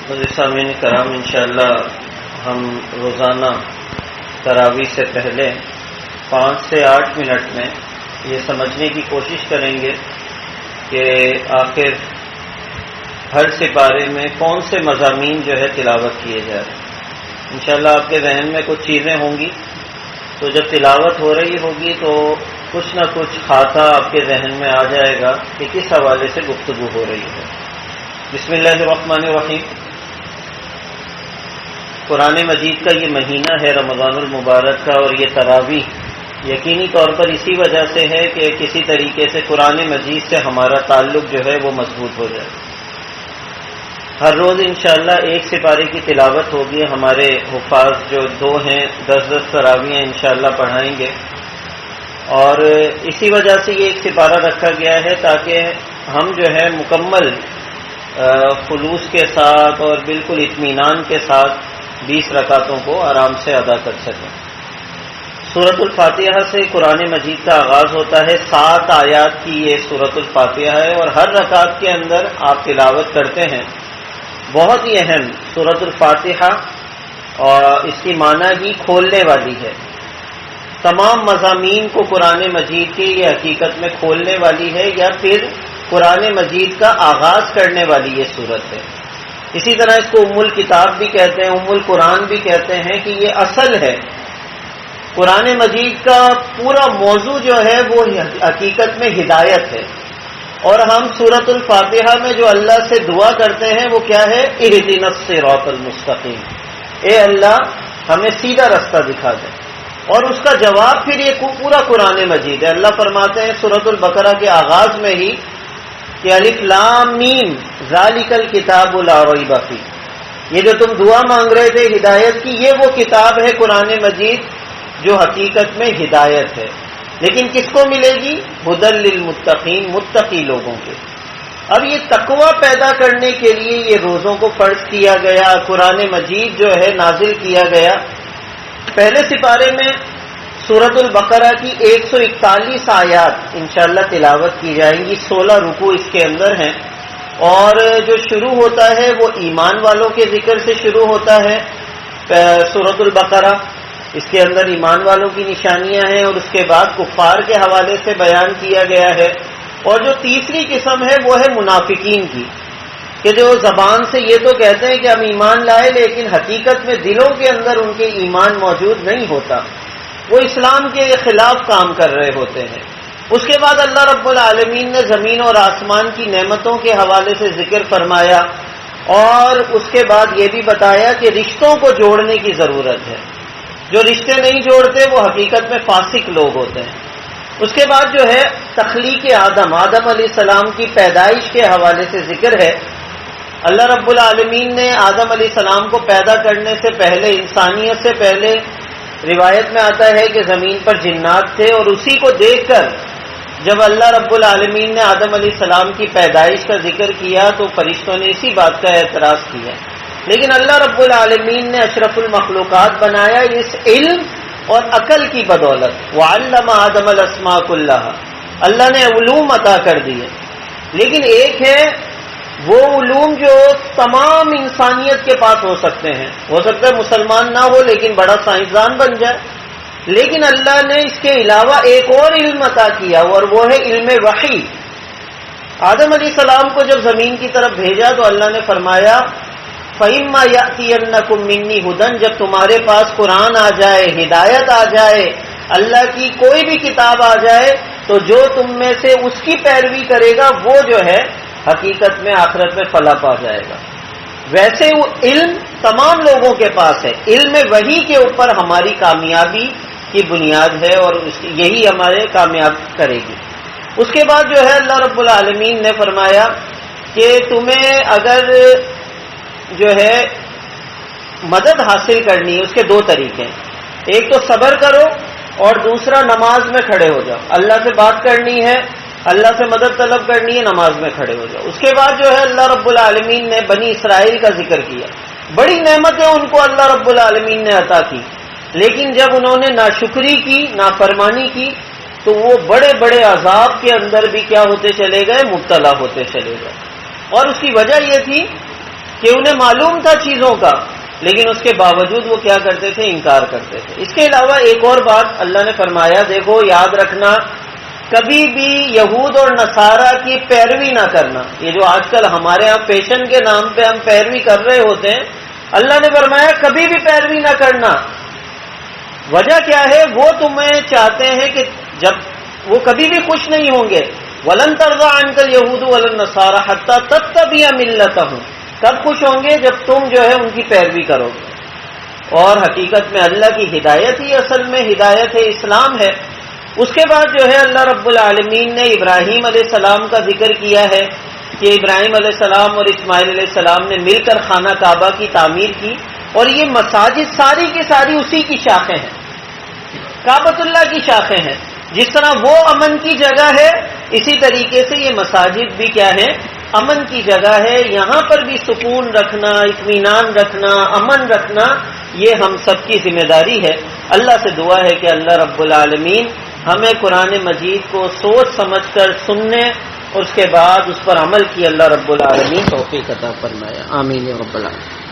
سامعین کرام، انشاءاللہ ہم روزانہ تراویح سے پہلے 5 سے 8 منٹ میں یہ سمجھنے کی کوشش کریں گے کہ آخر ہر سپارے میں کون سے مضامین جو ہے تلاوت کیے جا رہے ہیں۔ انشاءاللہ آپ کے ذہن میں کچھ چیزیں ہوں گی، تو جب تلاوت ہو رہی ہوگی تو کچھ نہ کچھ خاکہ آپ کے ذہن میں آ جائے گا کہ کس حوالے سے گفتگو ہو رہی ہے۔ بسم اللہ الرحمن الرحیم۔ قرآن مجید کا یہ مہینہ ہے رمضان المبارک کا، اور یہ تراویح یقینی طور پر اسی وجہ سے ہے کہ کسی طریقے سے قرآن مجید سے ہمارا تعلق جو ہے وہ مضبوط ہو جائے۔ ہر روز انشاءاللہ ایک سپارے کی تلاوت ہوگی۔ ہمارے حفاظ جو 2 ہیں 10 تراویح انشاءاللہ پڑھائیں گے، اور اسی وجہ سے یہ ایک سپارہ رکھا گیا ہے تاکہ ہم جو ہے مکمل خلوص کے ساتھ اور بالکل اطمینان کے ساتھ 20 رکعتوں کو آرام سے ادا کر سکیں۔ سورۃ الفاتحہ سے قرآن مجید کا آغاز ہوتا ہے۔ 7 آیات کی یہ سورۃ الفاتحہ ہے، اور ہر رکعت کے اندر آپ تلاوت کرتے ہیں۔ بہت ہی اہم سورۃ الفاتحہ، اور اس کی معنی ہی کھولنے والی ہے۔ تمام مضامین کو قرآن مجید کے یہ حقیقت میں کھولنے والی ہے، یا پھر قرآن مجید کا آغاز کرنے والی یہ سورت ہے۔ اسی طرح اس کو ام الکتاب بھی کہتے ہیں، ام القرآن بھی کہتے ہیں کہ یہ اصل ہے۔ قرآن مجید کا پورا موضوع جو ہے وہ حقیقت میں ہدایت ہے، اور ہم سورۃ الفاتحہ میں جو اللہ سے دعا کرتے ہیں وہ کیا ہے؟ اہدنا الصراط المستقیم، اے اللہ ہمیں سیدھا رستہ دکھا دے۔ اور اس کا جواب پھر یہ پورا قرآن مجید ہے۔ اللہ فرماتے ہیں سورۃ البقرہ کے آغاز میں ہی کہ الف لام میم ذالک الکتاب لا ریب فیہ، یہ جو تم دعا مانگ رہے تھے ہدایت کی، یہ وہ کتاب ہے قرآن مجید جو حقیقت میں ہدایت ہے۔ لیکن کس کو ملے گی؟ ھدی للمتقین، متقی لوگوں کے۔ اب یہ تقوی پیدا کرنے کے لیے یہ روزوں کو فرض کیا گیا، قرآن مجید جو ہے نازل کیا گیا۔ پہلے سپارے میں سورۃ البقرہ کی 141 آیات انشاءاللہ تلاوت کی جائیں گی۔ 16 رکوع اس کے اندر ہیں، اور جو شروع ہوتا ہے وہ ایمان والوں کے ذکر سے شروع ہوتا ہے۔ سورۃ البقرہ اس کے اندر ایمان والوں کی نشانیاں ہیں، اور اس کے بعد کفار کے حوالے سے بیان کیا گیا ہے۔ اور جو تیسری قسم ہے وہ ہے منافقین کی، کہ جو زبان سے یہ تو کہتے ہیں کہ ہم ایمان لائے، لیکن حقیقت میں دلوں کے اندر ان کے ایمان موجود نہیں ہوتا، وہ اسلام کے خلاف کام کر رہے ہوتے ہیں۔ اس کے بعد اللہ رب العالمین نے زمین اور آسمان کی نعمتوں کے حوالے سے ذکر فرمایا، اور اس کے بعد یہ بھی بتایا کہ رشتوں کو جوڑنے کی ضرورت ہے۔ جو رشتے نہیں جوڑتے وہ حقیقت میں فاسق لوگ ہوتے ہیں۔ اس کے بعد جو ہے تخلیق آدم علیہ السلام کی پیدائش کے حوالے سے ذکر ہے۔ اللہ رب العالمین نے آدم علیہ السلام کو پیدا کرنے سے پہلے، انسانیت سے پہلے، روایت میں آتا ہے کہ زمین پر جنات تھے، اور اسی کو دیکھ کر جب اللہ رب العالمین نے آدم علیہ السلام کی پیدائش کا ذکر کیا تو فرشتوں نے اسی بات کا اعتراض کیا۔ لیکن اللہ رب العالمین نے اشرف المخلوقات بنایا اس علم اور عقل کی بدولت۔ وعلم آدم الاسماء کلھا، اللہ نے علوم عطا کر دیے۔ لیکن ایک ہے وہ علوم جو تمام انسانیت کے پاس ہو سکتے ہیں، ہو سکتا ہے مسلمان نہ ہو لیکن بڑا سائنسدان بن جائے، لیکن اللہ نے اس کے علاوہ ایک اور علم عطا کیا، اور وہ ہے علم وحی۔ آدم علیہ السلام کو جب زمین کی طرف بھیجا تو اللہ نے فرمایا فَإِمَّا يَأْتِيَنَّكُم مِّنِّي هُدًى، جب تمہارے پاس قرآن آ جائے، ہدایت آ جائے، اللہ کی کوئی بھی کتاب آ جائے، تو جو تم میں سے اس کی پیروی کرے گا وہ جو ہے حقیقت میں آخرت میں فلاح پا جائے گا۔ ویسے وہ علم تمام لوگوں کے پاس ہے، علم وحی کے اوپر ہماری کامیابی کی بنیاد ہے، اور یہی ہمارے کامیاب کرے گی۔ اس کے بعد جو ہے اللہ رب العالمین نے فرمایا کہ تمہیں اگر جو ہے مدد حاصل کرنی ہے، اس کے 2 طریقے ہیں۔ ایک تو صبر کرو، اور دوسرا نماز میں کھڑے ہو جاؤ۔ اللہ سے بات کرنی ہے، اللہ سے مدد طلب کرنی ہے، نماز میں کھڑے ہو جاؤ۔ اس کے بعد جو ہے اللہ رب العالمین نے بنی اسرائیل کا ذکر کیا۔ بڑی نعمتیں ان کو اللہ رب العالمین نے عطا کی، لیکن جب انہوں نے ناشکری کی، نافرمانی کی، تو وہ بڑے بڑے عذاب کے اندر بھی کیا ہوتے چلے گئے؟ مبتلا ہوتے چلے گئے۔ اور اس کی وجہ یہ تھی کہ انہیں معلوم تھا چیزوں کا، لیکن اس کے باوجود وہ کیا کرتے تھے؟ انکار کرتے تھے۔ اس کے علاوہ ایک اور بات اللہ نے فرمایا، دیکھو یاد رکھنا، کبھی بھی یہود اور نصارہ کی پیروی نہ کرنا۔ یہ جو آج کل ہمارے ہاں فیشن کے نام پہ ہم پیروی کر رہے ہوتے ہیں، اللہ نے فرمایا کبھی بھی پیروی نہ کرنا۔ وجہ کیا ہے؟ وہ تمہیں چاہتے ہیں کہ جب وہ کبھی بھی خوش نہیں ہوں گے، وَلَن تَرْضَىٰ عَنْكَ الْيَهُودُ وَلَا النَّصَارَىٰ حَتَّىٰ تَتَّبِعَ مِلَّتَهُمْ، کب خوش ہوں گے؟ جب تم جو ہے ان کی پیروی کرو گے۔ اور حقیقت میں اللہ کی ہدایت ہی اصل میں ہدایت ہے، اسلام ہے۔ اس کے بعد جو ہے اللہ رب العالمین نے ابراہیم علیہ السلام کا ذکر کیا ہے کہ ابراہیم علیہ السلام اور اسماعیل علیہ السلام نے مل کر خانہ کعبہ کی تعمیر کی، اور یہ مساجد ساری کی ساری اسی کی شاخیں ہیں، کعبۃ اللہ کی شاخیں ہیں۔ جس طرح وہ امن کی جگہ ہے، اسی طریقے سے یہ مساجد بھی کیا ہے؟ امن کی جگہ ہے۔ یہاں پر بھی سکون رکھنا، اطمینان رکھنا، امن رکھنا، یہ ہم سب کی ذمہ داری ہے۔ اللہ سے دعا ہے کہ اللہ رب العالمین ہمیں قرآن مجید کو سوچ سمجھ کر سننے اور اس کے بعد اس پر عمل کی اللہ رب العالمین توفیق عطا فرمائے۔ آمین یا رب العالمین۔